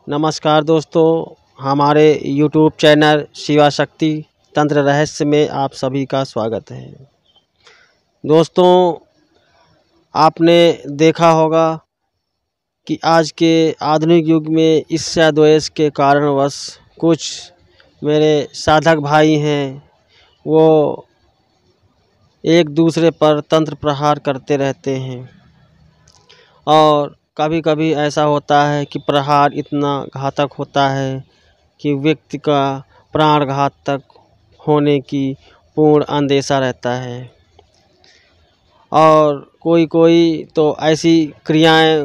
नमस्कार दोस्तों, हमारे YouTube चैनल शिवा शक्ति तंत्र रहस्य में आप सभी का स्वागत है। दोस्तों, आपने देखा होगा कि आज के आधुनिक युग में ईर्ष्या द्वेष के कारणवश कुछ मेरे साधक भाई हैं, वो एक दूसरे पर तंत्र प्रहार करते रहते हैं और कभी कभी ऐसा होता है कि प्रहार इतना घातक होता है कि व्यक्ति का प्राणघात तक होने की पूर्ण अंदेशा रहता है। और कोई कोई तो ऐसी क्रियाएं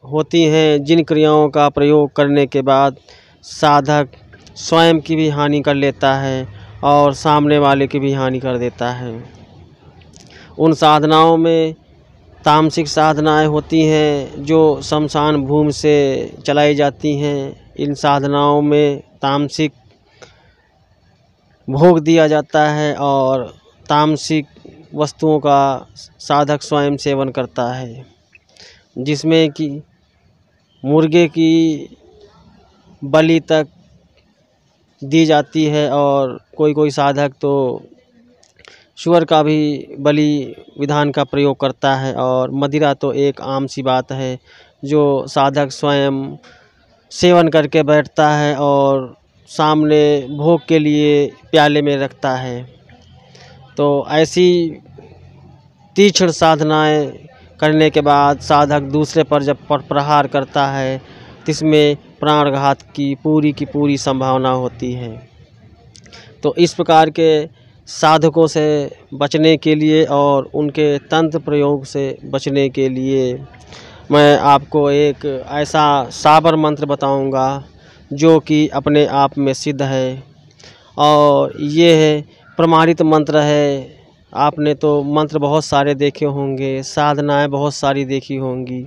होती हैं जिन क्रियाओं का प्रयोग करने के बाद साधक स्वयं की भी हानि कर लेता है और सामने वाले की भी हानि कर देता है। उन साधनाओं में तामसिक साधनाएं होती हैं जो शमशान भूमि से चलाई जाती हैं। इन साधनाओं में तामसिक भोग दिया जाता है और तामसिक वस्तुओं का साधक स्वयं सेवन करता है, जिसमें कि मुर्गे की बलि तक दी जाती है और कोई कोई साधक तो शुअर का भी बलि विधान का प्रयोग करता है। और मदिरा तो एक आम सी बात है जो साधक स्वयं सेवन करके बैठता है और सामने भोग के लिए प्याले में रखता है। तो ऐसी तीक्ष्ण साधनाएं करने के बाद साधक दूसरे पर जब प्रहार करता है, जिसमें प्राणघात की पूरी संभावना होती है। तो इस प्रकार के साधकों से बचने के लिए और उनके तंत्र प्रयोग से बचने के लिए मैं आपको एक ऐसा साबर मंत्र बताऊंगा जो कि अपने आप में सिद्ध है और ये है प्रमाणित मंत्र है। आपने तो मंत्र बहुत सारे देखे होंगे, साधनाएं बहुत सारी देखी होंगी,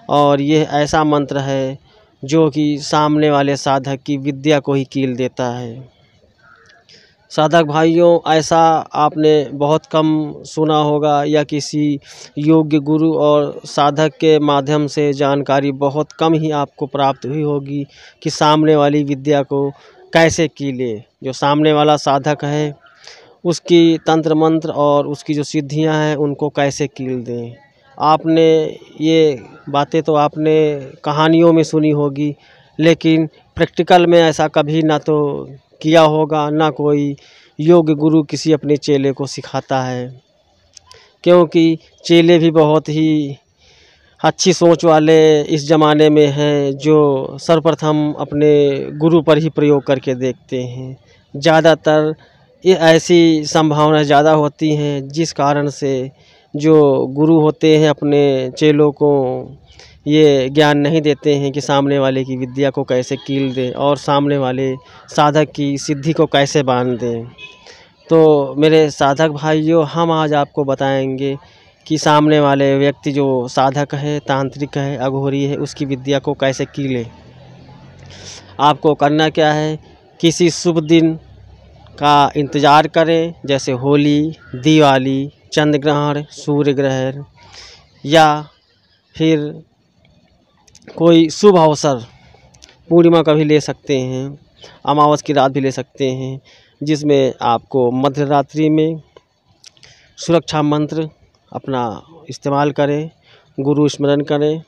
और ये ऐसा मंत्र है जो कि सामने वाले साधक की विद्या को ही कील देता है। साधक भाइयों, ऐसा आपने बहुत कम सुना होगा या किसी योग्य गुरु और साधक के माध्यम से जानकारी बहुत कम ही आपको प्राप्त हुई होगी कि सामने वाली विद्या को कैसे कीले। जो सामने वाला साधक है उसकी तंत्र मंत्र और उसकी जो सिद्धियां हैं उनको कैसे कील दें। आपने ये बातें तो आपने कहानियों में सुनी होगी, लेकिन प्रैक्टिकल में ऐसा कभी ना तो किया होगा, ना कोई योग्य गुरु किसी अपने चेले को सिखाता है, क्योंकि चेले भी बहुत ही अच्छी सोच वाले इस ज़माने में हैं जो सर्वप्रथम अपने गुरु पर ही प्रयोग करके देखते हैं। ज़्यादातर ये ऐसी संभावना ज़्यादा होती हैं जिस कारण से जो गुरु होते हैं अपने चेलों को ये ज्ञान नहीं देते हैं कि सामने वाले की विद्या को कैसे कील दें और सामने वाले साधक की सिद्धि को कैसे बांध दें। तो मेरे साधक भाइयों, हम आज आपको बताएंगे कि सामने वाले व्यक्ति जो साधक है, तांत्रिक है, अघोरी है, उसकी विद्या को कैसे कीले। आपको करना क्या है, किसी शुभ दिन का इंतज़ार करें, जैसे होली, दिवाली, चंद्र ग्रहण, सूर्य ग्रहण, या फिर कोई शुभ अवसर, पूर्णिमा का भी ले सकते हैं, अमावस की रात भी ले सकते हैं, जिसमें आपको मध्य रात्रि में सुरक्षा मंत्र अपना इस्तेमाल करें, गुरु स्मरण करें,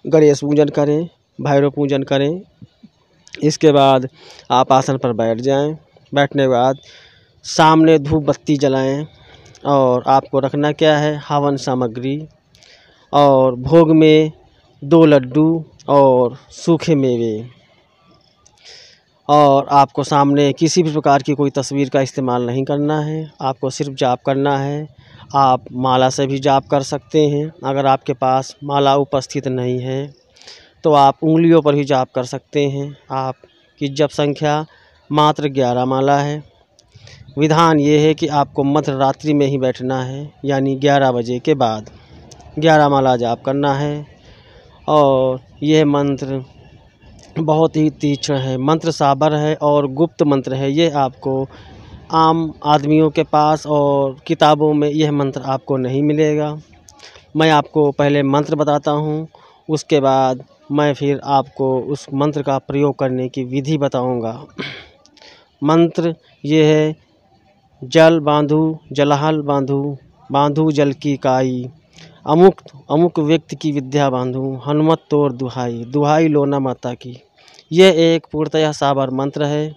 गणेश पूजन करें, भैरव पूजन करें। इसके बाद आप आसन पर बैठ जाएं। बैठने के बाद सामने धूप बत्ती जलाएं और आपको रखना क्या है, हवन सामग्री और भोग में 2 लड्डू और सूखे मेवे। और आपको सामने किसी भी प्रकार की कोई तस्वीर का इस्तेमाल नहीं करना है, आपको सिर्फ जाप करना है। आप माला से भी जाप कर सकते हैं। अगर आपके पास माला उपस्थित नहीं है तो आप उंगलियों पर भी जाप कर सकते हैं। आपकी जप संख्या मात्र 11 माला है। विधान ये है कि आपको मध्य रात्रि में ही बैठना है, यानी 11 बजे के बाद 11 माला जाप करना है। और यह मंत्र बहुत ही तीक्ष्ण है, मंत्र साबर है और गुप्त मंत्र है। ये आपको आम आदमियों के पास और किताबों में यह मंत्र आपको नहीं मिलेगा। मैं आपको पहले मंत्र बताता हूँ, उसके बाद मैं फिर आपको उस मंत्र का प्रयोग करने की विधि बताऊंगा। मंत्र ये है, जल बांधू जलहल बांधू, बांधू जल की काई, अमुक अमुक व्यक्ति की विद्या बांधू, हनुमत तोर दुहाई, दुहाई लोना माता की। यह एक पूर्णतः साबर मंत्र है।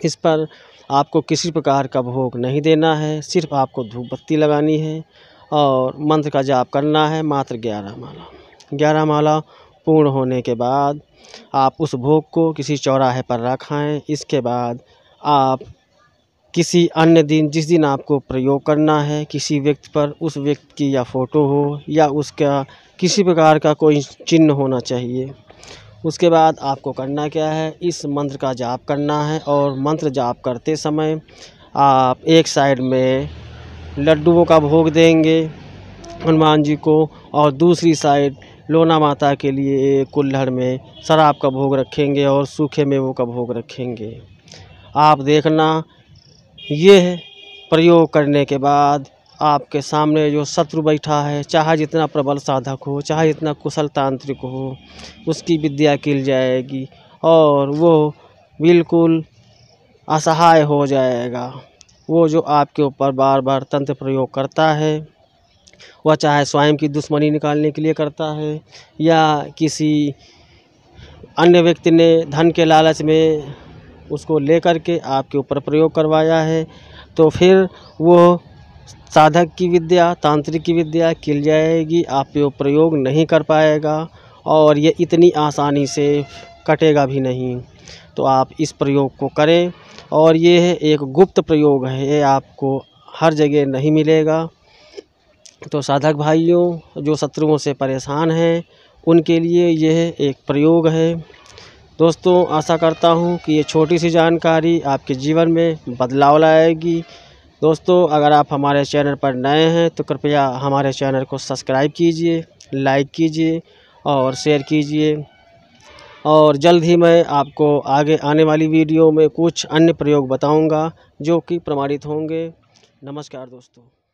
इस पर आपको किसी प्रकार का भोग नहीं देना है, सिर्फ आपको धूप बत्ती लगानी है और मंत्र का जाप करना है मात्र 11 माला। 11 माला पूर्ण होने के बाद आप उस भोग को किसी चौराहे पर रखाएं। इसके बाद आप किसी अन्य दिन, जिस दिन आपको प्रयोग करना है, किसी व्यक्ति पर, उस व्यक्ति की या फोटो हो या उसका किसी प्रकार का कोई चिन्ह होना चाहिए। उसके बाद आपको करना क्या है, इस मंत्र का जाप करना है और मंत्र जाप करते समय आप एक साइड में लड्डुओं का भोग देंगे हनुमान जी को और दूसरी साइड लोना माता के लिए कुल्हड़ में शराब का भोग रखेंगे और सूखे मेवों का भोग रखेंगे। आप देखना, ये प्रयोग करने के बाद आपके सामने जो शत्रु बैठा है, चाहे जितना प्रबल साधक हो, चाहे जितना कुशल तांत्रिक हो, उसकी विद्या खिल जाएगी और वो बिल्कुल असहाय हो जाएगा। वो जो आपके ऊपर बार बार तंत्र प्रयोग करता है, वह चाहे स्वयं की दुश्मनी निकालने के लिए करता है या किसी अन्य व्यक्ति ने धन के लालच में उसको लेकर के आपके ऊपर प्रयोग करवाया है, तो फिर वो साधक की विद्या, तांत्रिक की विद्या खिल जाएगी, आप पे प्रयोग नहीं कर पाएगा और ये इतनी आसानी से कटेगा भी नहीं। तो आप इस प्रयोग को करें और ये एक गुप्त प्रयोग है, ये आपको हर जगह नहीं मिलेगा। तो साधक भाइयों जो शत्रुओं से परेशान हैं, उनके लिए यह एक प्रयोग है। दोस्तों, आशा करता हूँ कि ये छोटी सी जानकारी आपके जीवन में बदलाव लाएगी। दोस्तों, अगर आप हमारे चैनल पर नए हैं तो कृपया हमारे चैनल को सब्सक्राइब कीजिए, लाइक कीजिए और शेयर कीजिए। और जल्द ही मैं आपको आगे आने वाली वीडियो में कुछ अन्य प्रयोग बताऊंगा जो कि प्रमाणित होंगे। नमस्कार दोस्तों।